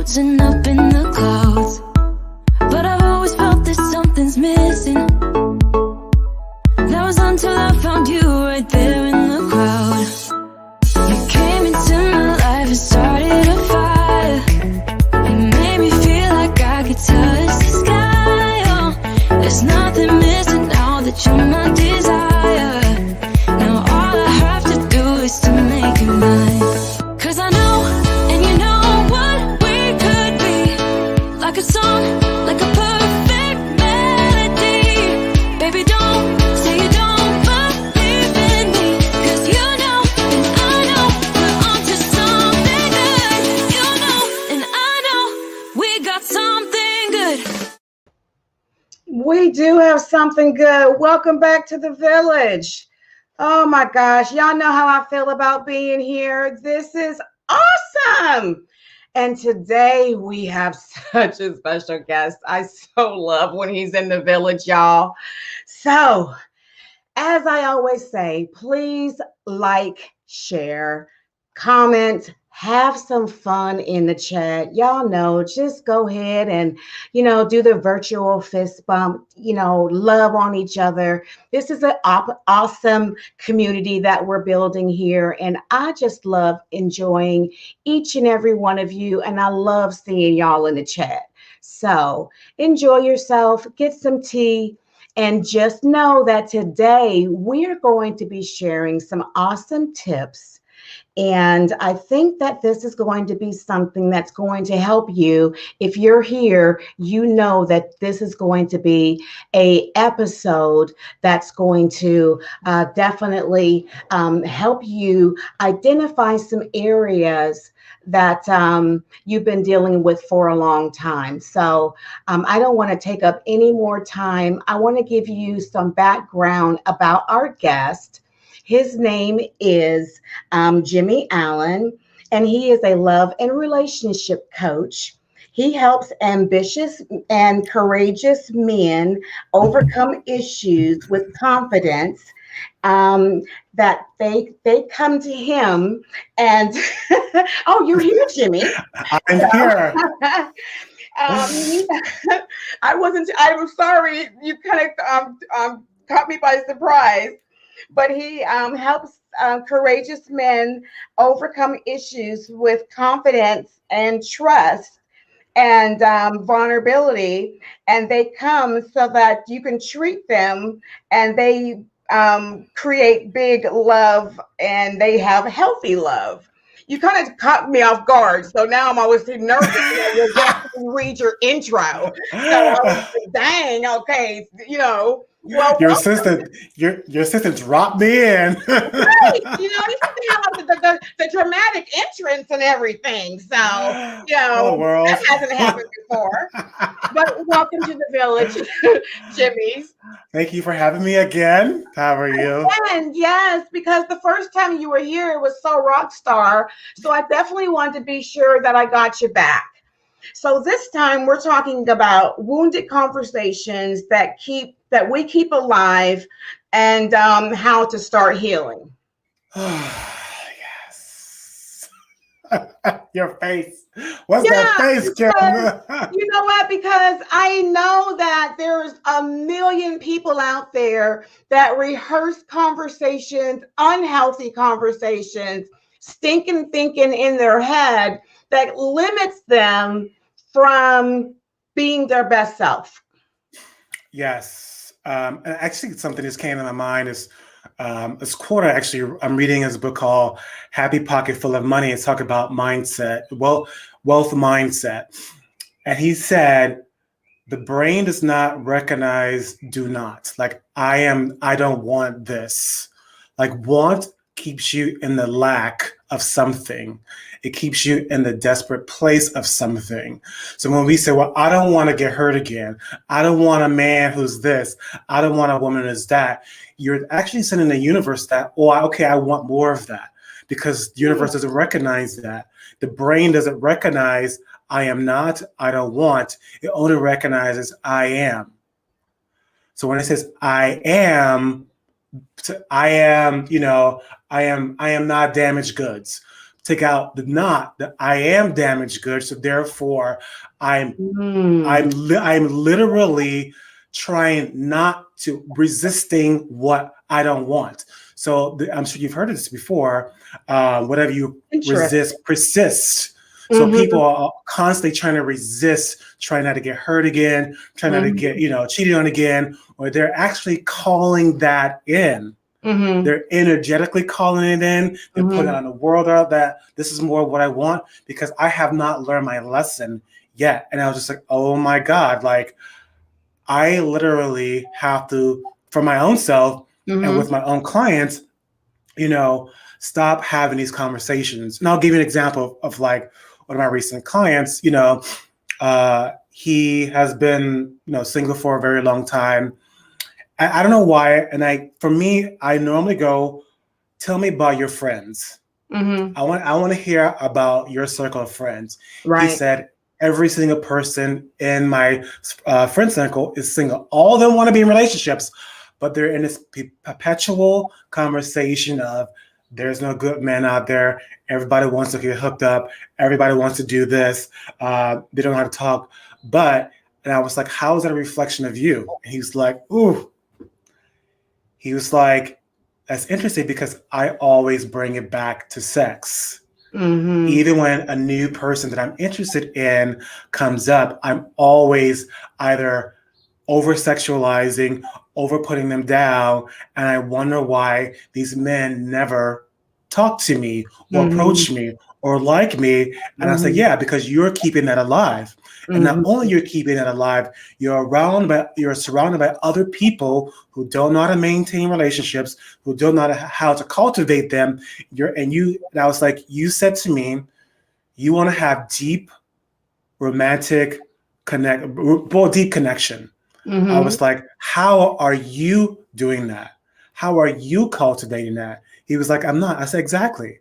floating up in the clouds, but I've always felt that something's missing. That was until I found you right there in the crowd. You came into my life and started a fire. You made me feel like I could touch the sky. Oh, there's nothing missing now that you're my desire. Now all I have to do is to make you mine. 'Cause I know, and you know what we could be. Like a song, like a perfect melody. Baby, don't say you don't believe in me. 'Cause you know, and I know, we're onto something good. You know, and I know, we got something good. We do have something good. Welcome back to the village. Oh my gosh, y'all know how I feel about being here. This is awesome. And today we have such a special guest. I so love when he's in the village, y'all. So, as I always say, please like, share, comment, have some fun in the chat. Y'all know, just go ahead and, do the virtual fist bump, love on each other. This is an awesome community that we're building here. And I just love enjoying each and every one of you. And I love seeing y'all in the chat. So enjoy yourself, get some tea. And just know that today we're going to be sharing some awesome tips. And I think that this is going to be something that's going to help you. If you're here, you know that this is going to be a episode that's going to definitely help you identify some areas that you've been dealing with for a long time. So I don't want to take up any more time. I want to give you some background about our guest. His name is Jimmy Allen, and he is a love and relationship coach. He helps ambitious and courageous men overcome issues with confidence, that they come to him and oh, you're here, Jimmy. I'm here. I'm sorry, you kind of caught me by surprise. But he helps courageous men overcome issues with confidence and trust and vulnerability. And they come so that you can treat them, and they create big love, and they have healthy love. You kind of caught me off guard, so now I'm always nervous. You'll definitely read your intro. So I was like, dang, okay, Well, your assistant dropped me in. Right. You used to have the dramatic entrance and everything. So, world. that hasn't happened before. But welcome to the village, Jimmy. Thank you for having me again. How are you? And yes, because the first time you were here, it was so rock star. So I definitely wanted to be sure that I got you back. So this time we're talking about wounded conversations that we keep alive, and how to start healing. Yes. Your face. What's that face, Kim? You know what? Because I know that there's a million people out there that rehearse conversations, unhealthy conversations, stinking thinking in their head that limits them from being their best self. Yes. And actually, something just came to my mind is this quote. I'm reading his book called "Happy Pocket Full of Money." It's talking about mindset, wealth mindset, and he said the brain does not recognize do not. Like I don't want this. Like want keeps you in the lack of something. It keeps you in the desperate place of something. So when we say, well, I don't want to get hurt again. I don't want a man who's this. I don't want a woman who's that. You're actually sending the universe that, I want more of that, because the universe doesn't recognize that. The brain doesn't recognize I am not, I don't want. It only recognizes I am. So when it says I am, I am not damaged goods. take out the not that I am damaged goods. So therefore, I'm Mm. I'm literally trying not to resisting what I don't want. So I'm sure you've heard of this before. Whatever you Interesting. resist persists. So Mm-hmm. people are constantly trying to resist, trying not to get hurt again, trying not to get, Mm-hmm. cheated on again, or they're actually calling that in. Mm-hmm. They're energetically calling it in. They're putting it Mm-hmm. on the world out that this is more what I want because I have not learned my lesson yet. And I was just like, oh my God, like I literally have to, for my own self and with Mm-hmm. my own clients, you know, stop having these conversations. And I'll give you an example of like one of my recent clients, he has been, single for a very long time. I don't know why. And for me, I normally go, tell me about your friends. Mm-hmm. I want to hear about your circle of friends. He Right. said every single person in my friend circle is single. All of them want to be in relationships, but they're in this perpetual conversation of there's no good man out there. Everybody wants to get hooked up. Everybody wants to do this. They don't know how to talk. And I was like, how is that a reflection of you? And he was like, ooh. He was like, that's interesting because I always bring it back to sex. Mm-hmm. Even when a new person that I'm interested in comes up, I'm always either over sexualizing, over putting them down. And I wonder why these men never talk to me or Mm-hmm. approach me or like me. And I say, Mm-hmm. yeah, because you're keeping that alive. And not only Mm-hmm. you're keeping it alive, you're surrounded by other people who don't know how to maintain relationships, who don't know how to cultivate them. And I was like, you said to me, you want to have deep romantic deep connection. I Mm-hmm. was like, how are you doing that? How are you cultivating that? He was like, I'm not. I said, exactly.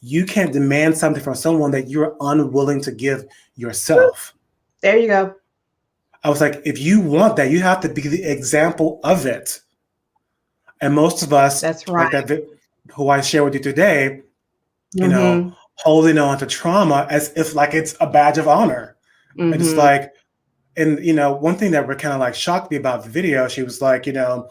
You can't demand something from someone that you're unwilling to give yourself. There you go. I was like, if you want that, you have to be the example of it. And most of us, That's right. like who I share with you today, you know, Mm-hmm. holding on to trauma as if like it's a badge of honor. And it's Mm-hmm. like, and one thing that were kind of like shocked me about the video, she was like, a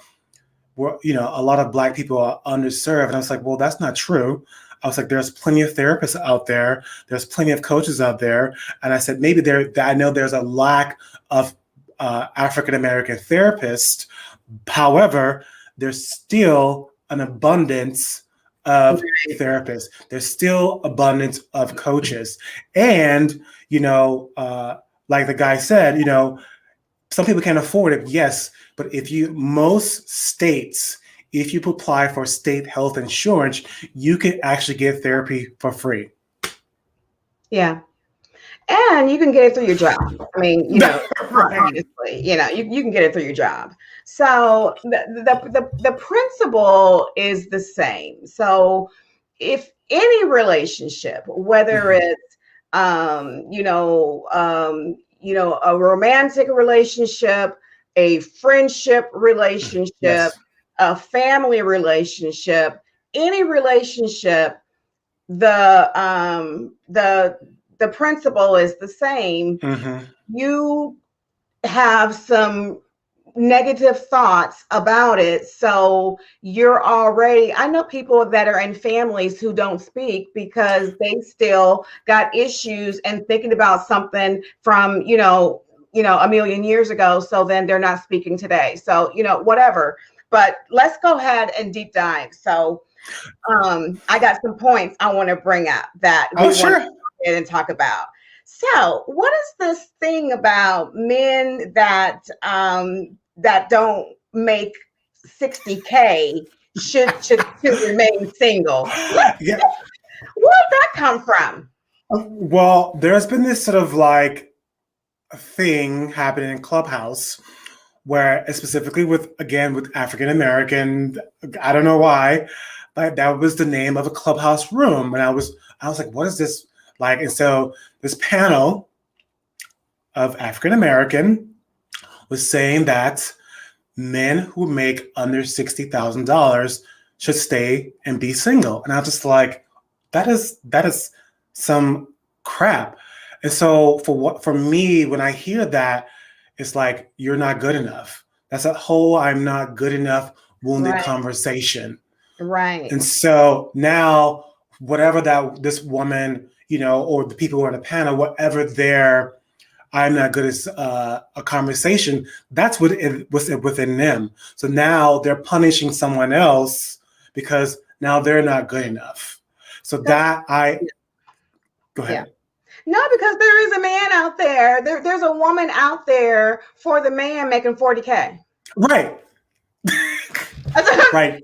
lot of Black people are underserved. And I was like, well, that's not true. I was like, there's plenty of therapists out there. There's plenty of coaches out there. And I said, maybe I know there's a lack of African-American therapists. However, there's still an abundance of therapists. There's still abundance of coaches. And, like the guy said, some people can't afford it, yes, but most states, if you apply for state health insurance, you can actually get therapy for free. Yeah. And you can get it through your job. I mean, Right. obviously, you can get it through your job. So the principle is the same. So if any relationship, whether Mhm. it's a romantic relationship, a friendship relationship, Yes. a family relationship, any relationship, the principle is the same. Hmm. You have some negative thoughts about it, so you're already, I know people that are in families who don't speak because they still got issues and thinking about something from a million years ago, so then they're not speaking today, so whatever. But let's go ahead and deep dive. So I got some points I want to bring up that Oh, we want to sure. go ahead and talk about. So, what is this thing about men that don't make 60K should remain single? Yeah. Where did that come from? Well, there's been this sort of like thing happening in Clubhouse where specifically with African American, I don't know why, but that was the name of a Clubhouse room. And I was like, what is this like? And so this panel of African American was saying that men who make under $60,000 should stay and be single. And I was just like, that is some crap. And so for me, when I hear that, it's like you're not good enough. That's a whole I'm not good enough wounded Right. conversation. Right. And so now, whatever that this woman, or the people who are on the panel, whatever their I'm not good at a conversation, that's what it was within them. So now they're punishing someone else because now they're not good enough. So So, that I go yeah. ahead. No, because there is a man out there. There's a woman out there for the man making 40K. Right. Right.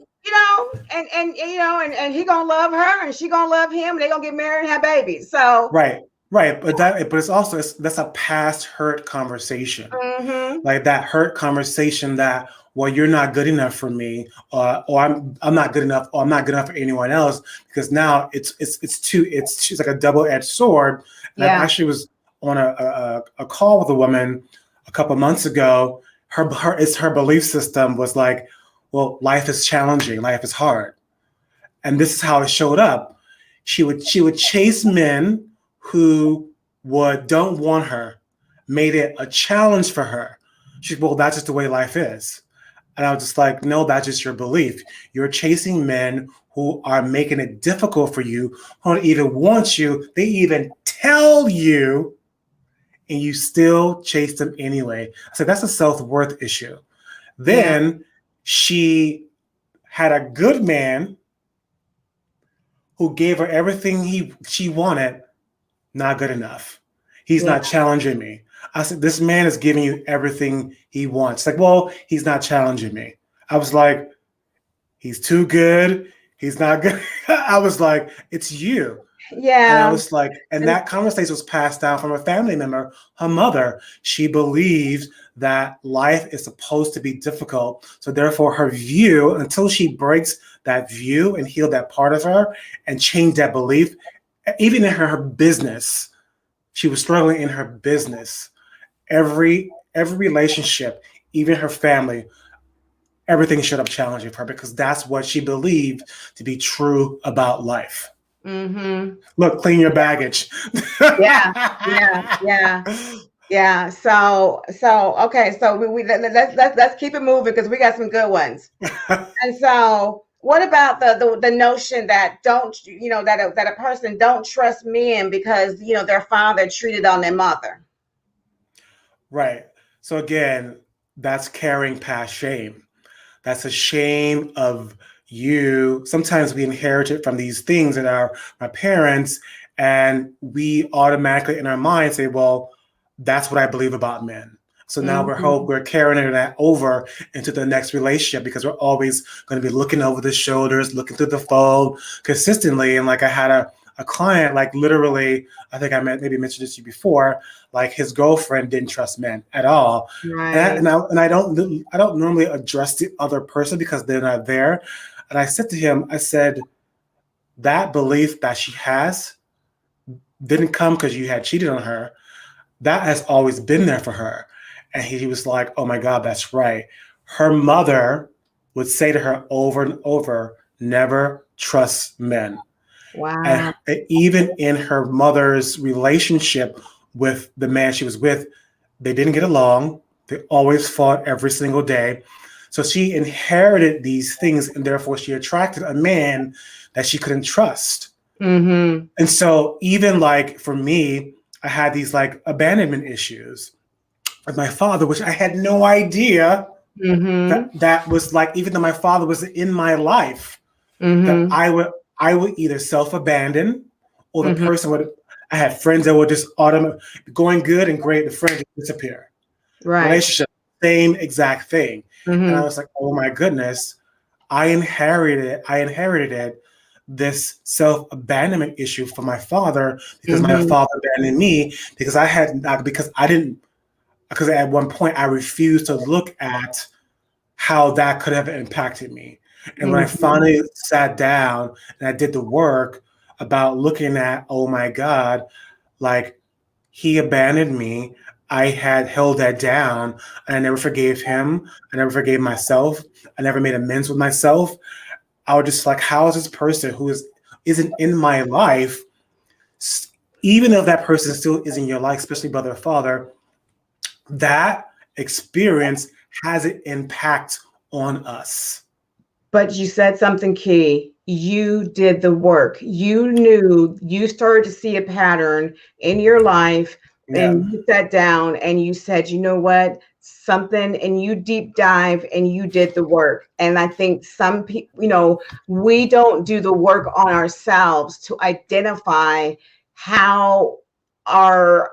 And he gonna love her and she gonna love him and they gonna get married and have babies. So Right. But it's also that's a past hurt conversation. mm-hmm. Like that hurt conversation that, well, you're not good enough for me, or I'm not good enough, or I'm not good enough for anyone else, because now it's like a double-edged sword. And I Yeah. actually was on a call with a woman a couple months ago. Her belief system was like, well, life is challenging, life is hard, and this is how it showed up. She would chase men who don't want her, made it a challenge for her. She's, well, that's just the way life is. And I was just like, no, that's just your belief. You're chasing men who are making it difficult for you, who don't even want you. They even tell you, and you still chase them anyway. I said, that's a self-worth issue. Yeah. Then she had a good man who gave her everything she wanted. Not good enough. He's Yeah. not challenging me. I said, this man is giving you everything he wants. Like, well, he's not challenging me. I was like, he's too good. He's not good. I was like, it's you. And I Yeah. was like, and that conversation was passed down from a family member, her mother. She believes that life is supposed to be difficult. So therefore her view, until she breaks that view and heal that part of her and change that belief, even in her business, she was struggling in her business. Every relationship, even her family, everything showed up challenging for her because that's what she believed to be true about life. Mm-hmm. Look, clean your baggage. Yeah. Yeah. Yeah. Yeah. So okay. So let's keep it moving because we got some good ones. And so, what about the notion that that a person don't trust men because their father treated on their mother? Right. So again, that's carrying past shame. That's a shame of you. Sometimes we inherit it from these things that are our parents, and we automatically in our mind say, well, that's what I believe about men. So now Mm-hmm. we're carrying that over into the next relationship because we're always going to be looking over the shoulders, looking through the phone consistently. And like I had a client, like literally, I think maybe mentioned this to you before, like his girlfriend didn't trust men at all. Right. And I don't normally address the other person because they're not there. And I said to him, I said, that belief that she has didn't come because you had cheated on her. That has always been there for her. And he was like, oh my God, that's right. Her mother would say to her over and over, never trust men. Wow. And even in her mother's relationship with the man she was with, they didn't get along. They always fought every single day. So she inherited these things, and therefore she attracted a man that she couldn't trust. Mm-hmm. And so even like for me, I had these like abandonment issues with my father, which I had no idea Mm-hmm. that was like, even though my father was in my life, that Mm-hmm. I would either self-abandon or the Mm-hmm. person would. I had friends that would just automatically going good and great, the friend would disappear. Right. Relationship, same exact thing. And I Mm-hmm. was like, oh my goodness, I inherited this self-abandonment issue from my father because my Mm-hmm. father abandoned me because I had not because I didn't because at one point I refused to look at how that could have impacted me. And when I Mm-hmm. finally sat down and I did the work about looking at, oh my God, like he abandoned me. I had held that down and I never forgave him. I never forgave myself. I never made amends with myself. I was just like, how is this person who is isn't in my life, even if that person still is in your life, especially brother or father, that experience has an impact on us. But you said something key. You did the work. You knew, you started to see a pattern in your life, Yeah, and you sat down and you said, you know what? Something, and you deep dive and you did the work. And I think some people, we don't do the work on ourselves to identify how our,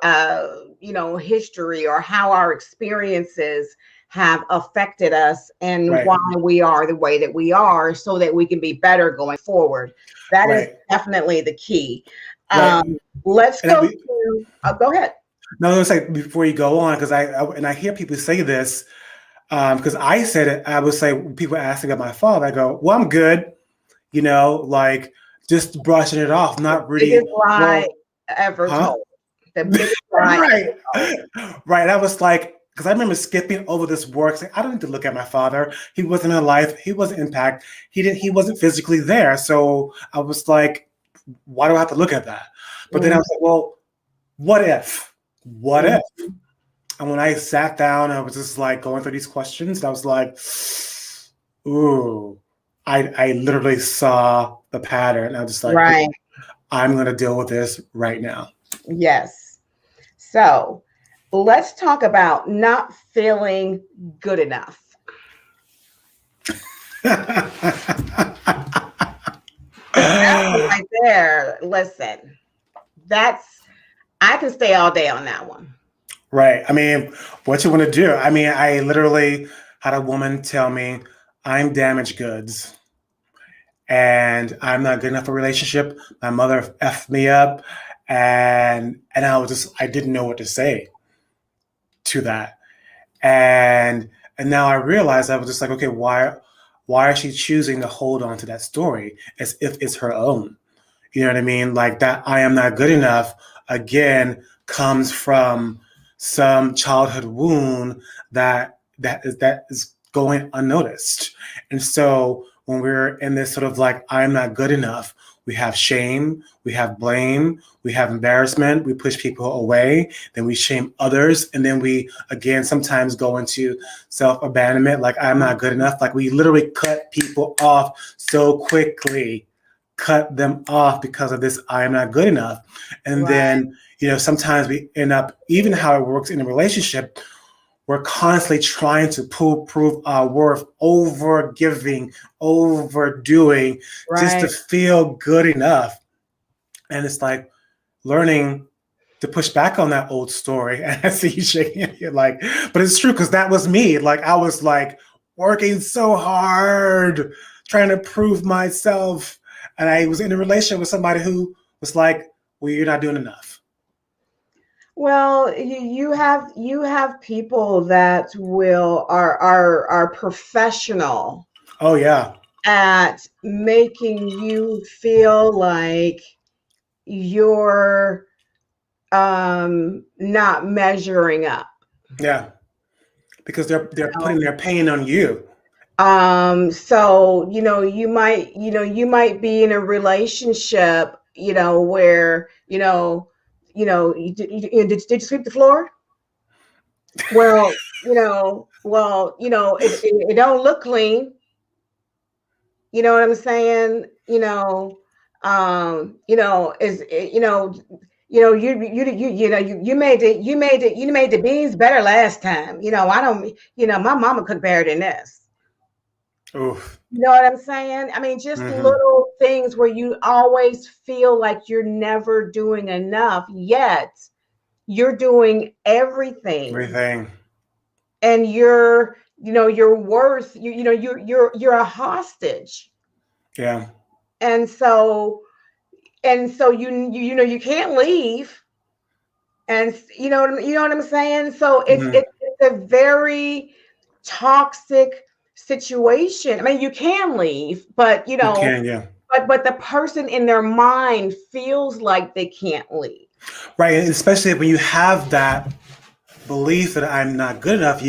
history or how our experiences have affected us and right, why we are the way that we are, so that we can be better going forward. That is right, definitely the key. right. Let's And go we, to, go ahead. no, it's like before you go on, because and I hear people say this, because I said it. I would say when people ask about my father, I go, "Well, I'm good," like just brushing it off, not Biggest really. lie Well, ever huh? told. The biggest lie Right, ever told. right. I was like, because I remember skipping over this work, saying, I don't need to look at my father. He wasn't alive. He wasn't impact. He didn't. He wasn't physically there. So I was like, why do I have to look at that? But then I Mhm, was like, well, what if? What mhm. if? And when I sat down, I was just like going through these questions. I was like, ooh, I literally saw the pattern. I was just like, Right. I'm going to deal with this right now. Yes. So let's talk about not feeling good enough. Because that one right there, listen, that's, I can stay all day on that one. Right. I mean, what you want to do? I mean, I literally had a woman tell me, I'm damaged goods and I'm not good enough for a relationship. My mother effed me up, and I didn't know what to say to that. And now I realized, I was just like, okay, why is she choosing to hold on to that story as if it's her own? You know what I mean? Like that I am not good enough again comes from some childhood wound that is going unnoticed. And so when we're in this sort of like I'm not good enough, we have shame, we have blame, we have embarrassment, we push people away, then we shame others, and then we again sometimes go into self-abandonment, like I'm not good enough. Like we literally cut people off so quickly, cut them off because of this I am not good enough. And Right. then sometimes we end up, even how it works in a relationship, we're constantly trying to prove our worth, over giving, overdoing, just to Right. feel good enough. And it's like learning to push back on that old story. And I see you shaking, you're like, but it's true, because that was me. Like I was like working so hard, trying to prove myself. And I was in a relationship with somebody who was like, well, you're not doing enough. Well, you have people that are professional Oh yeah. at making you feel like you're not measuring up. Yeah. Because they're putting their pain on you. So you might be in a relationship, where did you sweep the floor? It don't look clean. You know what I'm saying? Is you made the beans better last time. I don't. My mama cooked better than this. Oof. You know what I'm saying? I mean, just Mm-hmm. little things where you always feel like you're never doing enough, yet you're doing everything, Everything. and you're worth, you're a hostage. Yeah. And so you can't leave, and you know what I'm saying. So it's Mm-hmm. it's it's a very toxic situation. I mean, you can leave, but You can, yeah. but the person in their mind feels like they can't leave. Right. And especially when you have that belief that I'm not good enough,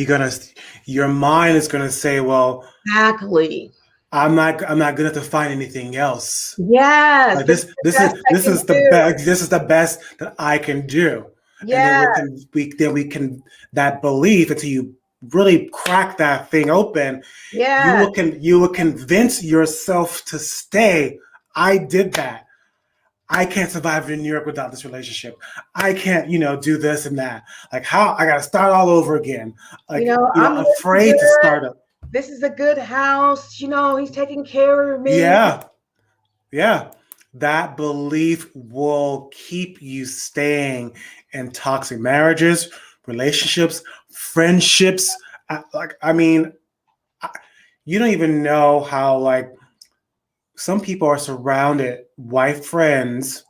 your mind is gonna say, well, Exactly. I'm not good enough to find anything else. Yes, Like this is the best I this can is the do. best this is the best that I can do. And then Yes, we can that belief until you really crack that thing open, yes. you will convince yourself to stay. I did that. I can't survive in New York without this relationship. I can't, do this and that. Like how I gotta start all over again. Like, I'm living afraid to good. start up. This is a good house. He's taking care of me. Yeah. Yeah, that belief will keep you staying in toxic marriages, relationships, friendships. I mean, I, you don't even know how like some people are surrounded wife friends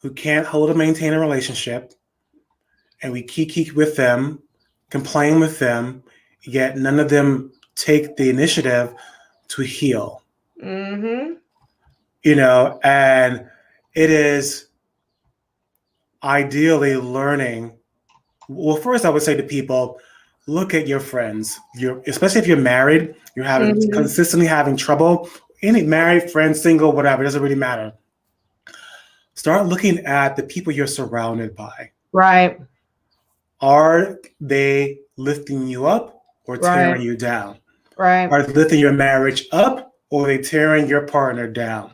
who can't hold and maintain a relationship, and we keep with them, complain with them, yet none of them take the initiative to heal. Mm-hmm. And it is ideally learning. Well, first I would say to people, look at your friends. Especially if you're married, you're having Mm-hmm. consistently having trouble. Any married, friend, single, whatever, it doesn't really matter. Start looking at the people you're surrounded by. Right. Are they lifting you up or Right. tearing you down? Right. Are they lifting your marriage up or are they tearing your partner down?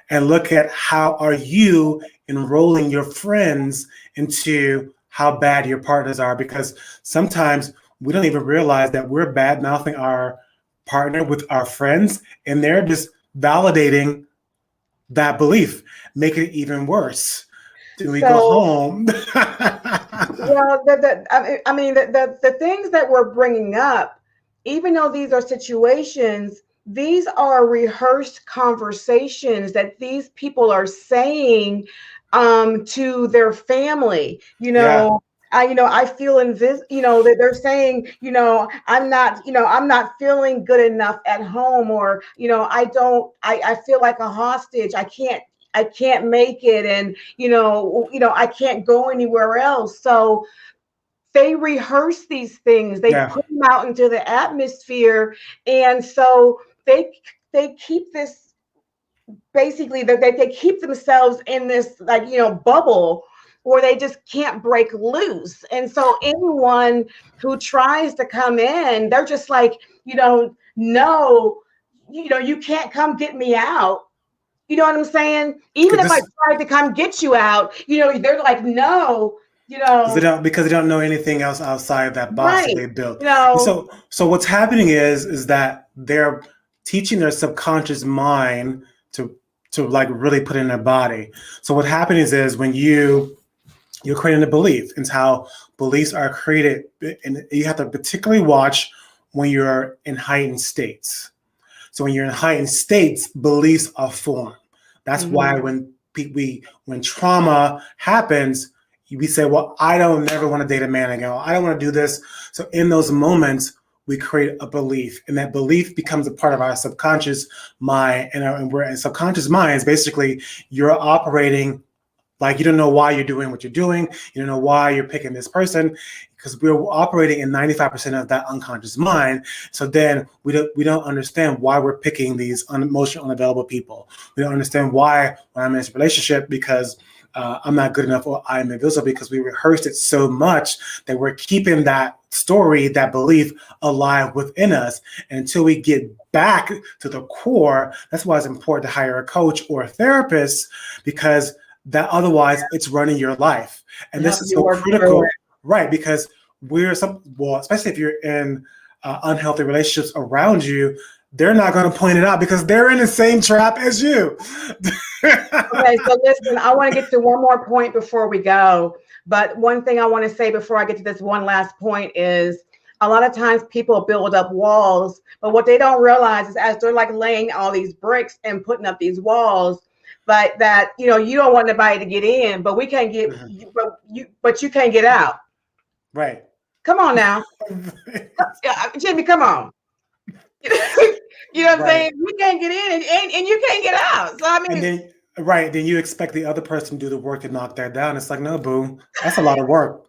And look at how are you enrolling your friends into how bad your partners are, because sometimes we don't even realize that we're bad mouthing our partner with our friends, and they're just validating that belief, making it even worse. Then we go So, home. well, I mean, the things that we're bringing up, even though these are situations, these are rehearsed conversations that these people are saying to their family. Yeah, I feel that they're saying, I'm not feeling good enough at home, or, I feel like a hostage. I can't make it, and I can't go anywhere else. So they rehearse these things, they yeah, put them out into the atmosphere, and so they keep this, basically, that they keep themselves in this, like, bubble where they just can't break loose. And so anyone who tries to come in, they're just like, no, you can't come get me out. You know what I'm saying? Even because if I this tried to come get you out, they're like, no, because they don't know anything else outside of that box that right. they built. You know, So what's happening is that they're teaching their subconscious mind to like really put in their body. So what happens is when you're creating a belief, and how beliefs are created, and you have to particularly watch when you're in heightened states. So when you're in heightened states, beliefs are formed. That's why mhm. when trauma happens, we say, "Well, I don't never want to date a man again. I don't want to do this." So in those moments, we create a belief, and that belief becomes a part of our subconscious mind. And we're in subconscious minds. Basically, you're operating like you don't know why you're doing what you're doing. You don't know why you're picking this person, because we're operating in 95% of that unconscious mind. So then we don't understand why we're picking these emotional unavailable people. We don't understand why when I'm in this relationship, because I'm not good enough or I'm invisible, because we rehearsed it so much that we're keeping that story, that belief alive within us. And until we get back to the core, that's why it's important to hire a coach or a therapist, because that otherwise it's running your life. To And help this is you so work through it. critical, right? Because especially if you're in unhealthy relationships around you, they're not going to point it out because they're in the same trap as you. Okay, so listen, I want to get to one more point before we go. But one thing I want to say before I get to this one last point is, a lot of times people build up walls, but what they don't realize is, as they're like laying all these bricks and putting up these walls, but that, you don't want anybody to get in, but we can't get you, but you can't get out. Right. Come on now. Yeah, Jimmy, come on. You know what I'm Right. saying? We can't get in, and you can't get out. So I And mean, then right, then you expect the other person to do the work to knock that down. It's like, no, boo, that's a lot of work.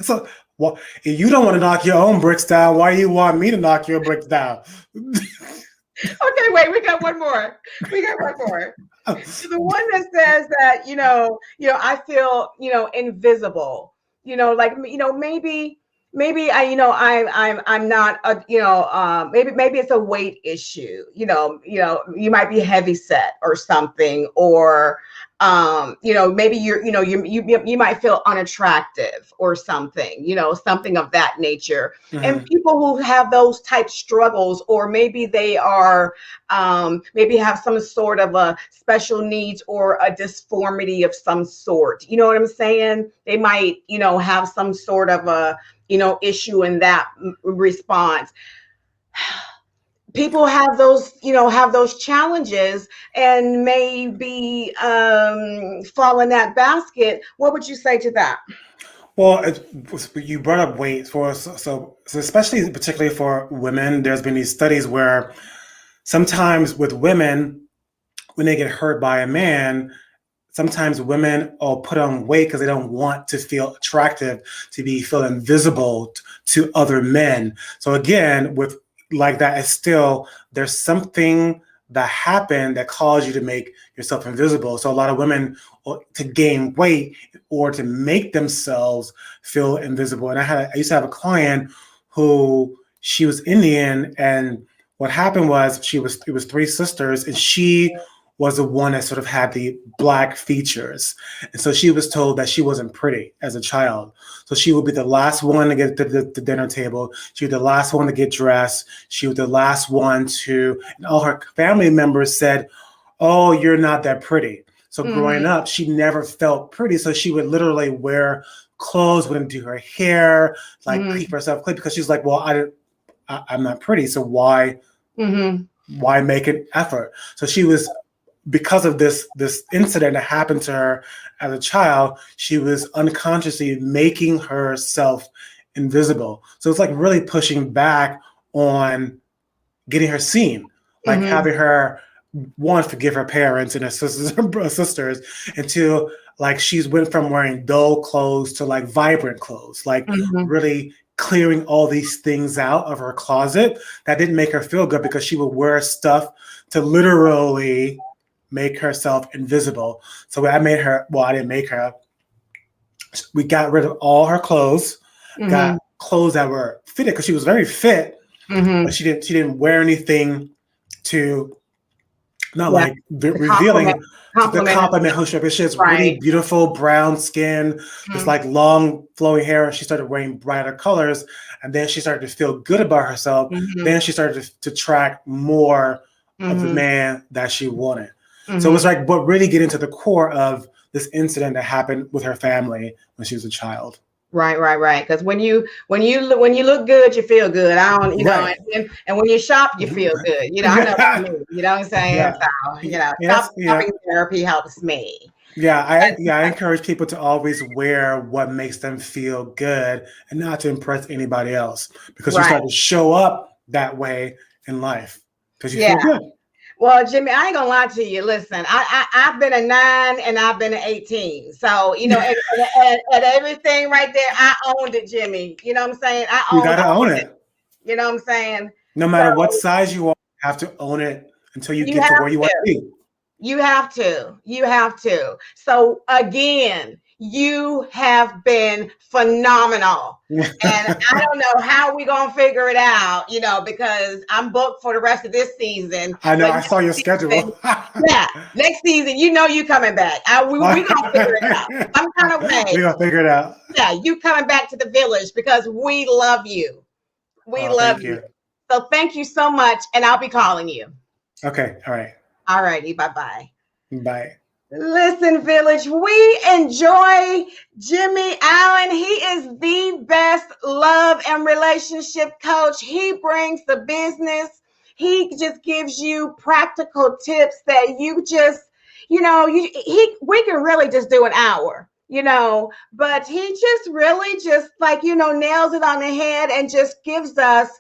So Well, if you don't want to knock your own bricks down, why do you want me to knock your bricks down? Okay, wait, we got one more. We got one more. The one that says that, I feel, invisible, like, maybe I'm not maybe it's a weight issue, you might be heavy set or something, or maybe you might feel unattractive or something, something of that nature. And people who have those type struggles, or maybe they are maybe have some sort of a special needs or a disformity of some sort, you know what I'm saying? They might have some sort of a issue in that response. People have those challenges and maybe fall in that basket. What would you say to that? Well, you brought up weight for so especially particularly for women. There's been these studies where sometimes with women, when they get hurt by a man, sometimes women will put on weight because they don't want to feel attractive, to feel invisible to other men. So again, with like that, it's still there's something that happened that caused you to make yourself invisible. So a lot of women to gain weight or to make themselves feel invisible. And I used to have a client who she was Indian, and what happened was it was three sisters, and she was the one that sort of had the black features. And so she was told that she wasn't pretty as a child. So she would be the last one to get to the dinner table. She was the last one to get dressed. She was the last one and all her family members said, "Oh, you're not that pretty." So growing up, she never felt pretty. So she would literally wear clothes, wouldn't do her hair, like keep herself clean, because she's like, well, I'm not pretty. So why make an effort? So she was, because of this incident that happened to her as a child, she was unconsciously making herself invisible. So it's like really pushing back on getting her seen, like having her, one, forgive her parents and her sisters, and two, like she's went from wearing dull clothes to like vibrant clothes, like really clearing all these things out of her closet that didn't make her feel good, because she would wear stuff to literally make herself invisible. So I made her, well, I didn't make her, we got rid of all her clothes, got clothes that were fitted, because she was very fit, but she didn't wear anything to like revealing, to compliment who she is. She has really beautiful brown skin, just like long flowing hair, and she started wearing brighter colors, and then she started to feel good about herself. Then she started to track more of the man that she wanted. So it was like, but really get into the core of this incident that happened with her family when she was a child. Right. Because when you look good, you feel good. And when you shop, you feel good. I know what I mean. You know what I'm saying? Yeah. So, shopping therapy helps me. I encourage people to always wear what makes them feel good and not to impress anybody else, because you start to show up that way in life because you feel good. Well, Jimmy, I ain't gonna lie to you. Listen, I've been a 9 and I've been an 18. So, at everything right there, I owned it, Jimmy. You know what I'm saying? You gotta own it. You know what I'm saying? No matter what size you are, you have to own it until you get to where you want to be. You have to. So again, you have been phenomenal. And I don't know how we're going to figure it out, because I'm booked for the rest of this season. I know. I saw your schedule. Next season, you coming back. We're going to figure it out. Some kind of way. We're going to figure it out. Yeah, you coming back to the village because we love you. We love you. So thank you so much. And I'll be calling you. Okay. All right. All righty. Bye-bye. Bye. Listen, Village, we enjoy Jimmy Allen. He is the best love and relationship coach. He brings the business. He just gives you practical tips that you just, we can really just do an hour, but he just really just nails it on the head and just gives us,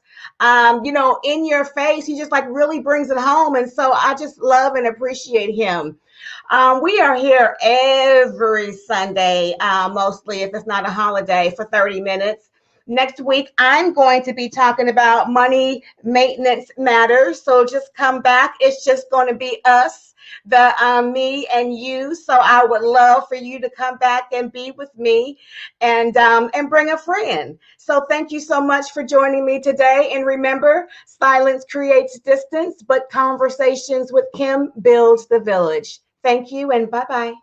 in your face. He just really brings it home. And so I just love and appreciate him. We are here every Sunday, mostly if it's not a holiday, for 30 minutes. Next week, I'm going to be talking about money maintenance matters. So just come back. It's just going to be us, the me and you. So I would love for you to come back and be with me, and bring a friend. So thank you so much for joining me today. And remember, silence creates distance, but conversations with Kim builds the village. Thank you, and bye bye.